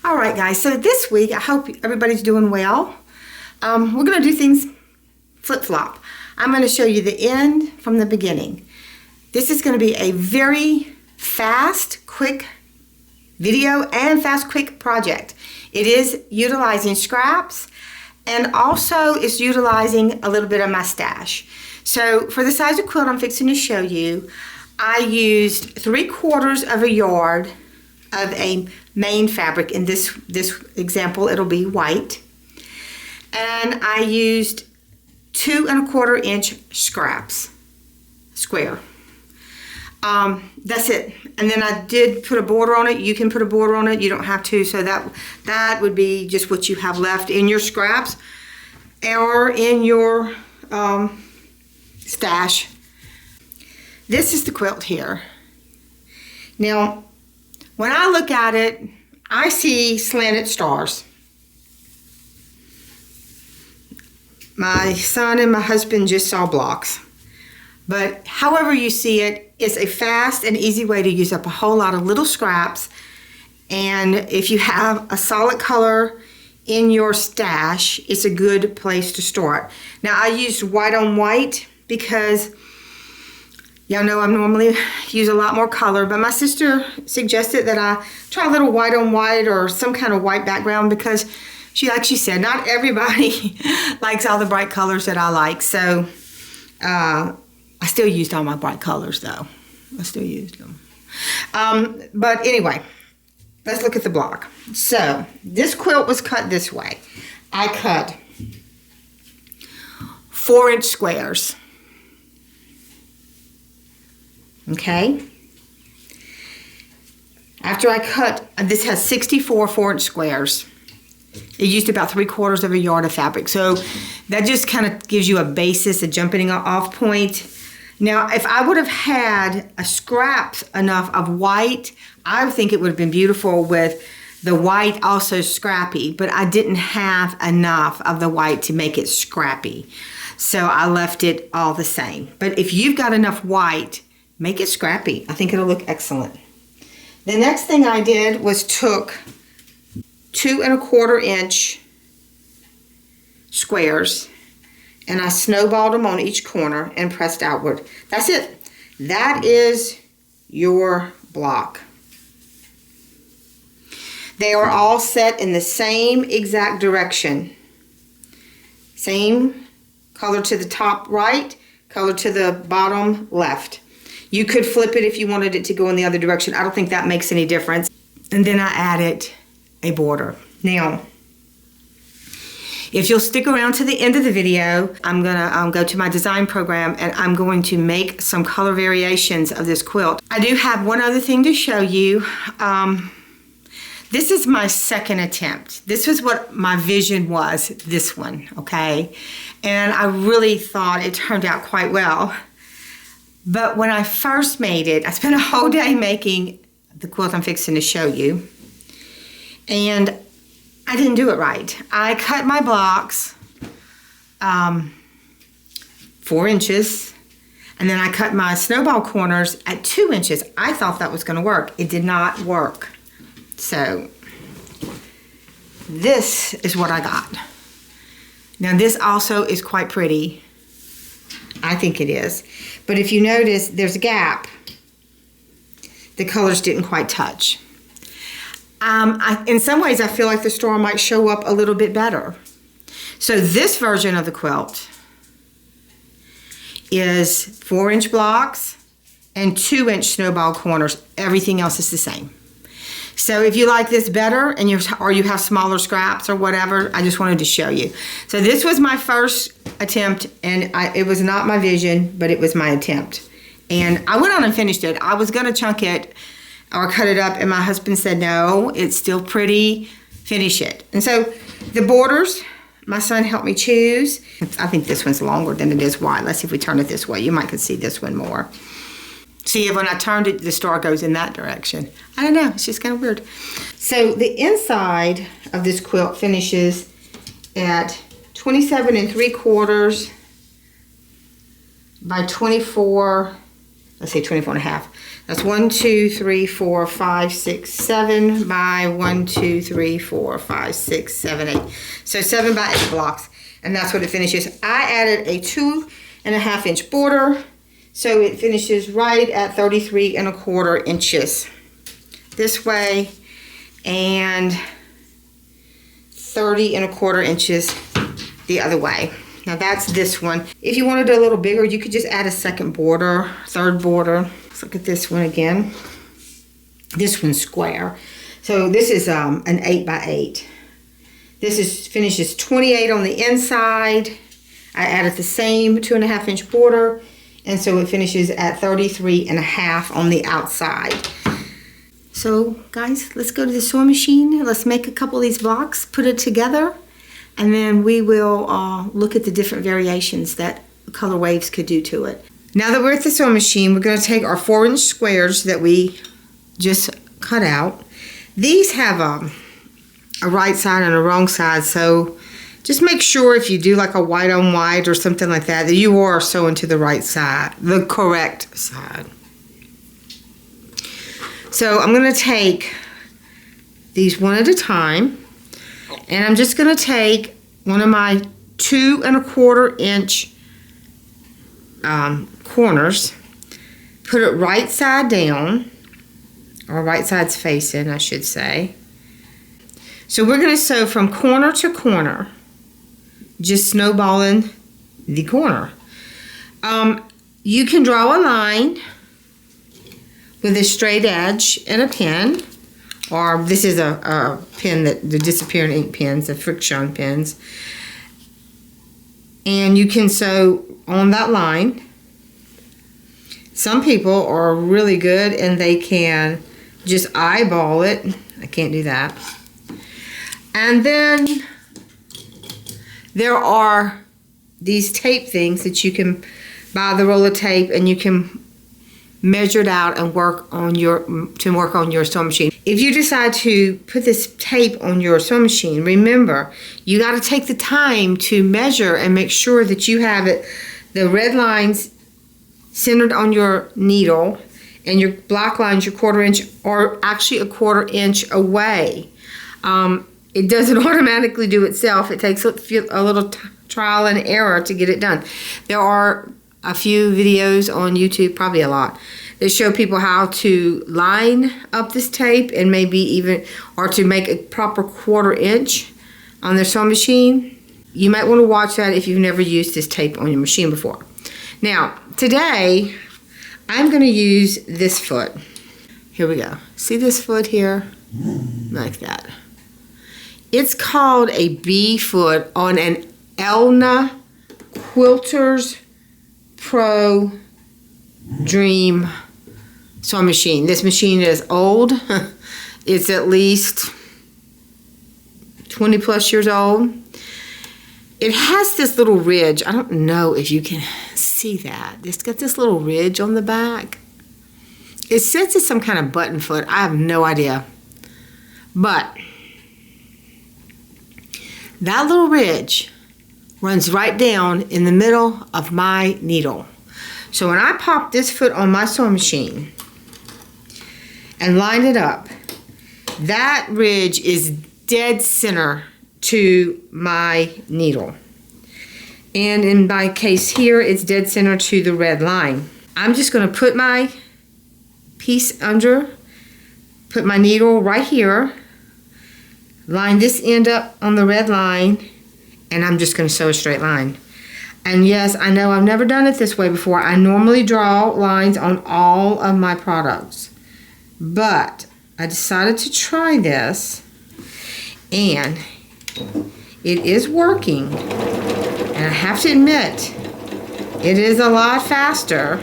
All right, guys, so this week, I hope everybody's doing well. We're going to do things flip-flop. I'm going to show you the end from the beginning. This is going to be a very fast, quick video and fast, quick project. It is utilizing scraps and also it's utilizing a little bit of my stash. So for the size of quilt I'm fixing to show you, I used 3/4 of a yard of a main fabric. In this example, it'll be white. And I used 2 1/4 inch scraps, square. That's it. And then I did put a border on it. You can put a border on it. You don't have to. So that would be just what you have left in your scraps or in your stash. This is the quilt here. Now, when I look at it, I see slanted stars. My son and my husband just saw blocks. But however you see it, it's a fast and easy way to use up a whole lot of little scraps. And if you have a solid color in your stash, it's a good place to start. Now, I used white on white because y'all know I normally use a lot more color, but my sister suggested that I try a little white on white or some kind of white background because like she said, not everybody likes all the bright colors that I like. So I still used all my bright colors though. I still used them. But anyway, let's look at the block. So this quilt was cut this way. I cut 4-inch squares. Okay. After I cut, this has 64 4-inch squares. It used about 3/4 of a yard of fabric. So that just kind of gives you a basis, a jumping off point. Now, if I would have had a scraps enough of white, I think it would have been beautiful with the white also scrappy, but I didn't have enough of the white to make it scrappy. So I left it all the same. But if you've got enough white, make it scrappy. I think it'll look excellent. The next thing I did was took 2 1/4 inch squares and I snowballed them on each corner and pressed outward. That's it. That is your block. They are all set in the same exact direction. Same color to the top right, color to the bottom left. You could flip it if you wanted it to go in the other direction. I don't think that makes any difference. And then I added a border. Now, if you'll stick around to the end of the video, I'm gonna go to my design program and I'm going to make some color variations of this quilt. I do have one other thing to show you. This is my second attempt. This was what my vision was, this one, okay? And I really thought it turned out quite well. But when I first made it, I spent a whole day making the quilt I'm fixing to show you. And I didn't do it right. I cut my blocks 4 inches. And then I cut my snowball corners at 2 inches. I thought that was going to work. It did not work. So this is what I got. Now this also is quite pretty. I think it is. But if you notice, there's a gap. The colors didn't quite touch. In some ways, I feel like the star might show up a little bit better. So this version of the quilt is 4-inch blocks and 2-inch snowball corners. Everything else is the same. So if you like this better and you have smaller scraps or whatever, I just wanted to show you. So this was my first attempt, and it was not my vision, but it was my attempt. And I went on and finished it. I was going to chunk it or cut it up, and my husband said, no, it's still pretty, finish it. And so the borders, my son helped me choose. I think this one's longer than it is wide. Let's see if we turn it this way. You might could see this one more. See, when I turned it, the star goes in that direction. I don't know, it's just kind of weird. So the inside of this quilt finishes at 27 3/4 by 24 let's say 24 and a half. That's 1, 2, 3, 4, 5, 6, 7 by 1, 2, 3, 4, 5, 6, 7, 8. So 7 by 8 blocks, and that's what it finishes. I added a 2.5 inch border, so it finishes right at 33 1/4 inches this way, and 30 1/4 inches the other way. Now that's this one. If you wanted it a little bigger, you could just add a second border, third border. Let's look at this one again. This one's square. So this is an 8 by 8. This finishes 28 on the inside. I added the same 2.5 inch border, and so it finishes at 33.5 on the outside. So guys, let's go to the sewing machine. Let's make a couple of these blocks, put it together, and then we will look at the different variations that color waves could do to it. Now that we're at the sewing machine, we're going to take our 4-inch squares that we just cut out. These have a right side and a wrong side, so just make sure if you do like a white on white or something like that, that you are sewing to the right side, the correct side. So I'm going to take these one at a time, and I'm just going to take one of my 2 1/4 inch corners, put it right side down, or right side's facing, I should say. So we're going to sew from corner to corner, just snowballing the corner. You can draw a line with a straight edge and a pen, or this is a pen, that the disappearing ink pens, the friction pens, and you can sew on that line. Some people are really good and they can just eyeball it. I can't do that. And then there are these tape things that you can buy, the roll of tape, and you can measure it out and work on your sewing machine. If you decide to put this tape on your sewing machine, remember, you got to take the time to measure and make sure that you have it, the red lines centered on your needle, and your black lines, your 1/4 inch, or actually a 1/4 inch away. It doesn't automatically do itself. It takes a little trial and error to get it done. There are a few videos on YouTube, probably a lot, that show people how to line up this tape, and maybe even, or to make a proper 1/4 inch on their sewing machine. You might want to watch that if you've never used this tape on your machine before. Now, today, I'm going to use this foot. Here we go. See this foot here? Like that. It's called a bee foot on an Elna Quilters Pro Dream sewing machine. This machine is old. It's at least 20 plus years old. It has this little ridge. I don't know if you can see that. It's got this little ridge on the back. It says it's some kind of button foot. I have no idea. But that little ridge runs right down in the middle of my needle. So when I pop this foot on my sewing machine and line it up, that ridge is dead center to my needle. And in my case here, it's dead center to the red line. I'm just going to put my piece under, put my needle right here, line this end up on the red line, and I'm just going to sew a straight line. And yes, I know I've never done it this way before. I normally draw lines on all of my products. But I decided to try this, and it is working. And I have to admit, it is a lot faster.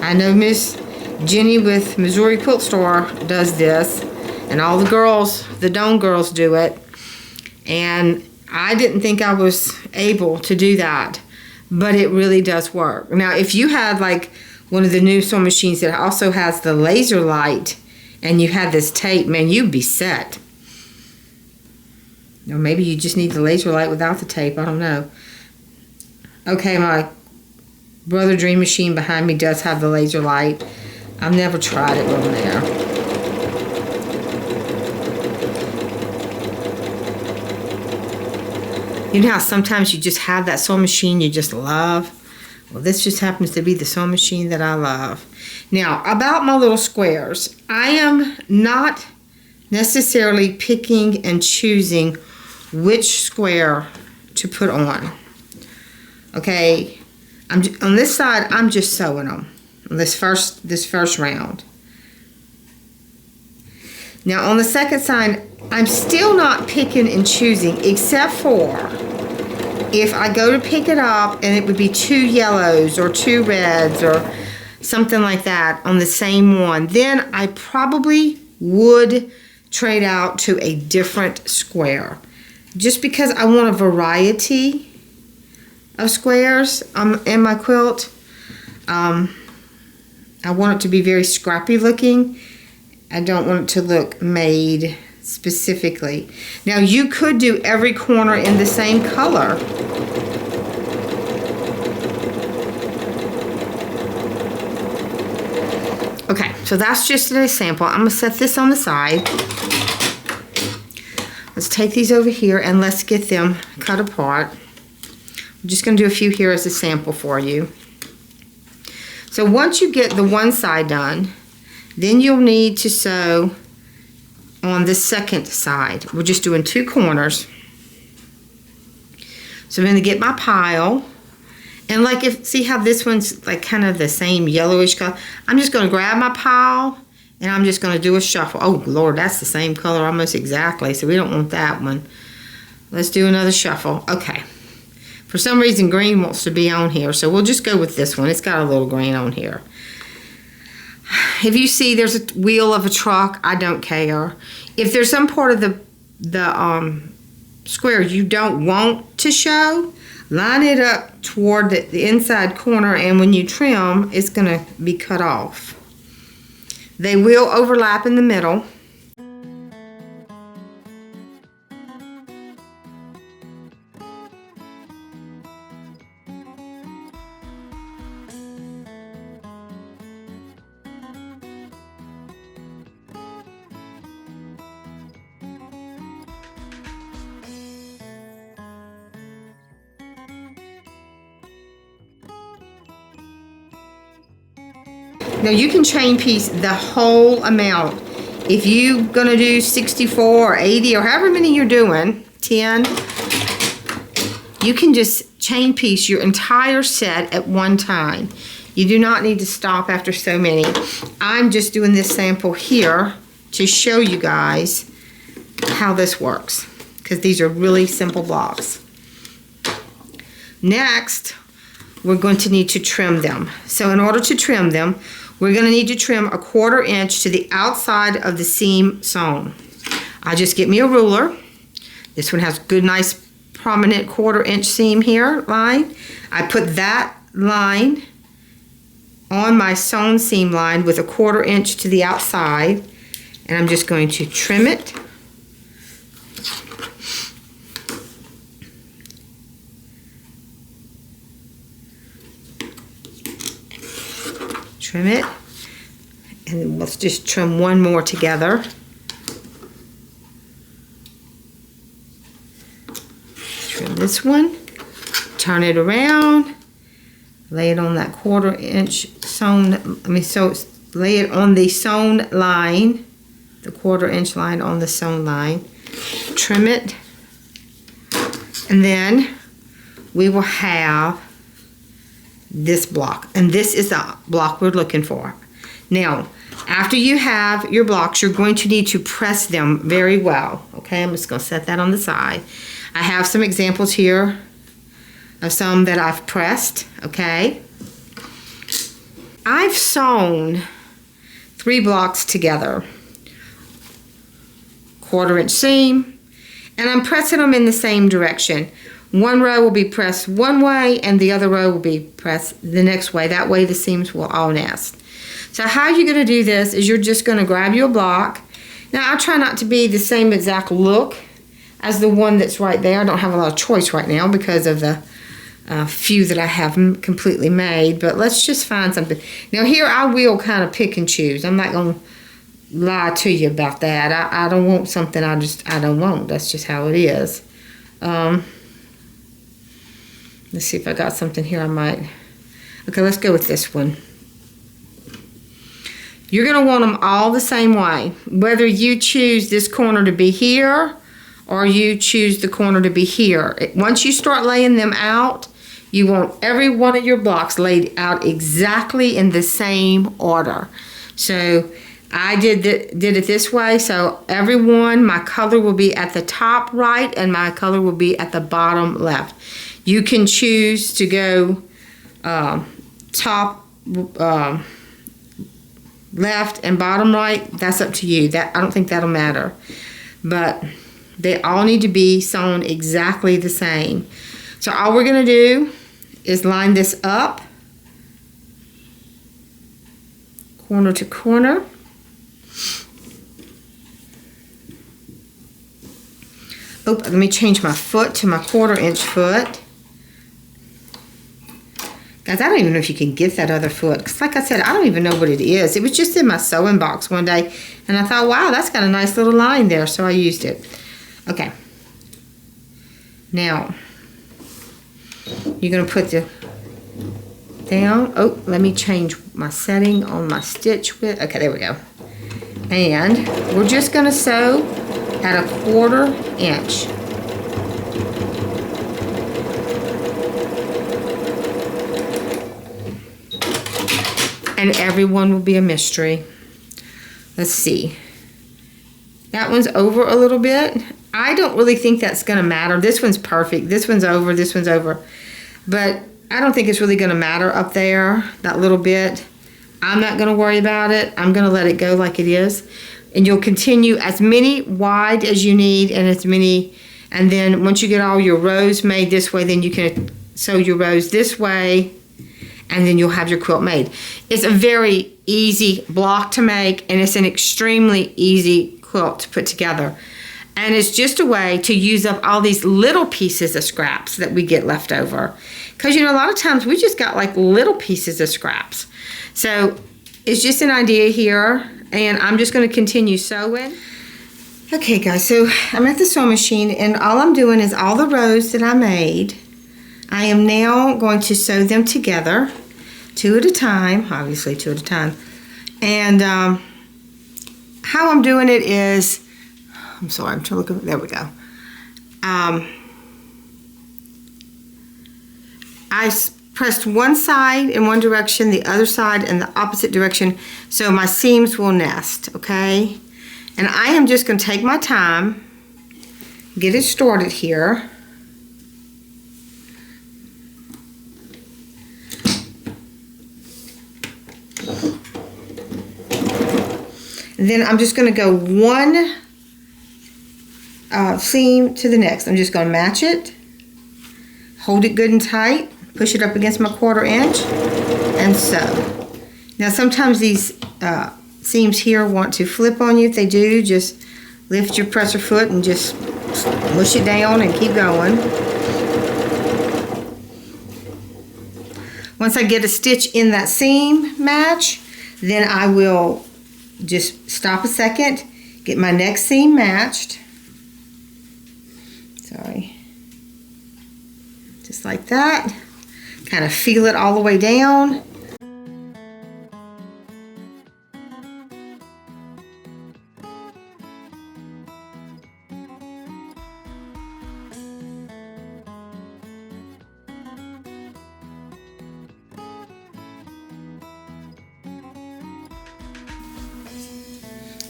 I know Miss Jenny with Missouri Quilt Store does this, and all the girls, the Doan girls, do it. And I didn't think I was able to do that, but it really does work. Now, if you had like one of the new sewing machines that also has the laser light, and you had this tape, man, you'd be set. Or maybe you just need the laser light without the tape, I don't know. Okay, my Brother Dream Machine behind me does have the laser light. I've never tried it on there. You know how sometimes you just have that sewing machine you just love? Well, this just happens to be the sewing machine that I love. Now, about my little squares, I am not necessarily picking and choosing which square to put on. Okay, on this side, I'm just sewing them. On this first round. Now on the second side, I'm still not picking and choosing, except for if I go to pick it up and it would be 2 yellows or 2 reds or something like that on the same one, then I probably would trade out to a different square. Just because I want a variety of squares in my quilt. I want it to be very scrappy looking. I don't want it to look made specifically. Now you could do every corner in the same color. Okay, so that's just an example. I'm gonna set this on the side. Let's take these over here and let's get them cut apart. I'm just gonna do a few here as a sample for you. So once you get the one side done, then you'll need to sew on the second side. We're just doing 2 corners. So I'm going to get my pile, and see how this one's like kind of the same yellowish color? I'm just going to grab my pile and I'm just going to do a shuffle. Oh Lord, that's the same color almost exactly, so we don't want that one. Let's do another shuffle. Okay. For some reason, green wants to be on here, so we'll just go with this one. It's got a little green on here. If you see there's a wheel of a truck, I don't care. If there's some part of the square you don't want to show, line it up toward the inside corner, and when you trim, it's going to be cut off. They will overlap in the middle. Now you can chain piece the whole amount. If you're gonna do 64 or 80 or however many you're doing, 10, you can just chain piece your entire set at one time. You do not need to stop after so many. I'm just doing this sample here to show you guys how this works, because these are really simple blocks. Next, we're going to need to trim them. So in order to trim them, we're going to need to trim 1/4 inch to the outside of the seam sewn. I just get me a ruler. This one has good, nice, prominent 1/4 inch seam here line. I put that line on my sewn seam line with 1/4 inch to the outside, and I'm just going to trim it. Trim it, and then let's just trim one more together. Trim this one, turn it around, lay it on that 1/4 inch sewn, lay it on the sewn line, the 1/4 inch line on the sewn line, trim it, and then we will have this block, and this is the block we're looking for. Now, after you have your blocks, you're going to need to press them very well. Okay, I'm just going to set that on the side. I have some examples here of some that I've pressed. Okay, I've sewn 3 blocks together, 1/4 inch seam, and I'm pressing them in the same direction. One row will be pressed one way and the other row will be pressed the next way. That way the seams will all nest. So how you're going to do this is you're just going to grab your block. Now I try not to be the same exact look as the one that's right there. I don't have a lot of choice right now because of the a few that I haven't completely made, but let's just find something. Now here I will kind of pick and choose. I'm not going to lie to you about that. I don't want something I don't want. That's just how it is. Let's see if I got something here I might. Okay, let's go with this one. You're going to want them all the same way. Whether you choose this corner to be here or you choose the corner to be here. Once you start laying them out, you want every one of your blocks laid out exactly in the same order. So I did it this way. So every one, my color will be at the top right and my color will be at the bottom left. You can choose to go top left and bottom right. That's up to you. I don't think that'll matter. But they all need to be sewn exactly the same. So all we're going to do is line this up corner to corner. Oh, let me change my foot to my 1/4 inch foot. Guys, I don't even know if you can get that other foot. Because like I said, I don't even know what it is. It was just in my sewing box one day. And I thought, wow, that's got a nice little line there. So I used it. Okay. Now, you're going to put the down. Oh, let me change my setting on my stitch width. Okay, there we go. And we're just going to sew at a 1/4 inch. And everyone will be a mystery. Let's see. That one's over a little bit. I don't really think that's going to matter. This one's perfect. This one's over. This one's over. But I don't think it's really going to matter up there, that little bit. I'm not going to worry about it. I'm going to let it go like it is. And you'll continue as many wide as you need and as many. And then once you get all your rows made this way, then you can sew your rows this way. And then you'll have your quilt made. It's a very easy block to make. And it's an extremely easy quilt to put together. And it's just a way to use up all these little pieces of scraps that we get left over. Because, you know, a lot of times we just got like little pieces of scraps. So it's just an idea here. And I'm just going to continue sewing. Okay, guys, so I'm at the sewing machine. And all I'm doing is all the rows that I made, I am now going to sew them together, 2 at a time. Obviously, 2 at a time. And how I'm doing it is, I'm sorry, I'm trying to look, there we go. I pressed one side in one direction, the other side in the opposite direction, so my seams will nest, okay? And I am just going to take my time, get it started here. And then I'm just going to go one seam to the next. I'm just going to match it, hold it good and tight, push it up against my 1/4 inch, and sew. Now sometimes these seams here want to flip on you. If they do, just lift your presser foot and just push it down and keep going. Once I get a stitch in that seam match, then I will just stop a second, get my next seam matched. Sorry. Just like that. Kind of feel it all the way down.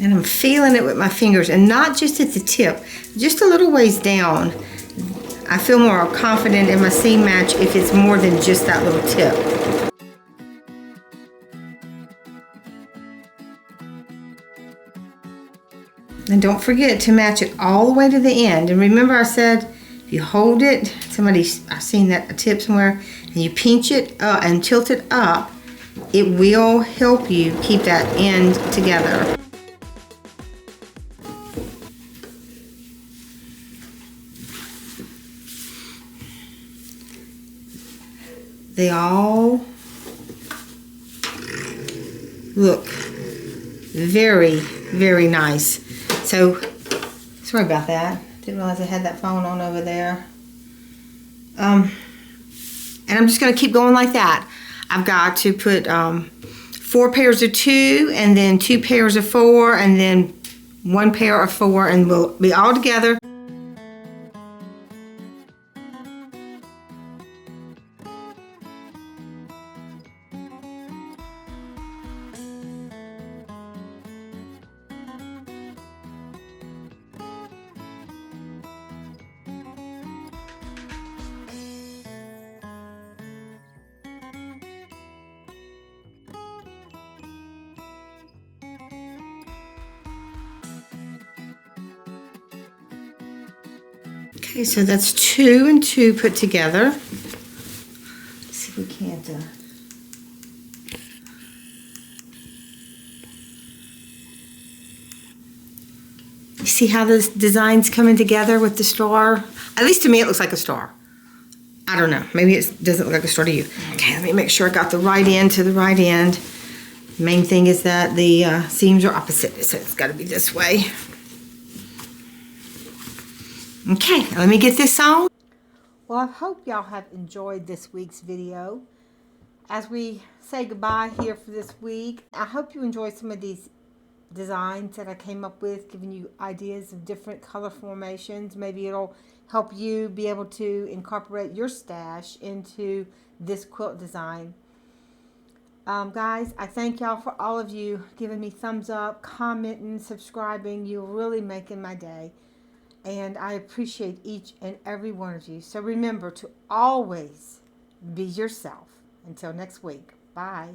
And I'm feeling it with my fingers, and not just at the tip, just a little ways down. I feel more confident in my seam match if it's more than just that little tip. And don't forget to match it all the way to the end. And remember I said, if you hold it, I've seen that a tip somewhere, and you pinch it and tilt it up, it will help you keep that end together. They all look very, very nice. So, sorry about that. Didn't realize I had that phone on over there. And I'm just going to keep going like that. I've got to put 4 pairs of 2, and then 2 pairs of 4, and then 1 pair of 4, and we'll be all together. Okay, so that's 2 and 2 put together. Let's see if we can't. You see how this design's coming together with the star? At least to me, it looks like a star. I don't know. Maybe it doesn't look like a star to you. Okay, let me make sure I got the right end to the right end. Main thing is that the seams are opposite, so it's got to be this way. Okay, let me get this on. Well, I hope y'all have enjoyed this week's video. As we say goodbye here for this week, I hope you enjoyed some of these designs that I came up with, giving you ideas of different color formations. Maybe it'll help you be able to incorporate your stash into this quilt design. Guys, I thank y'all for all of you giving me thumbs up, commenting, subscribing. You're really making my day. And I appreciate each and every one of you. So remember to always be yourself. Until next week. Bye.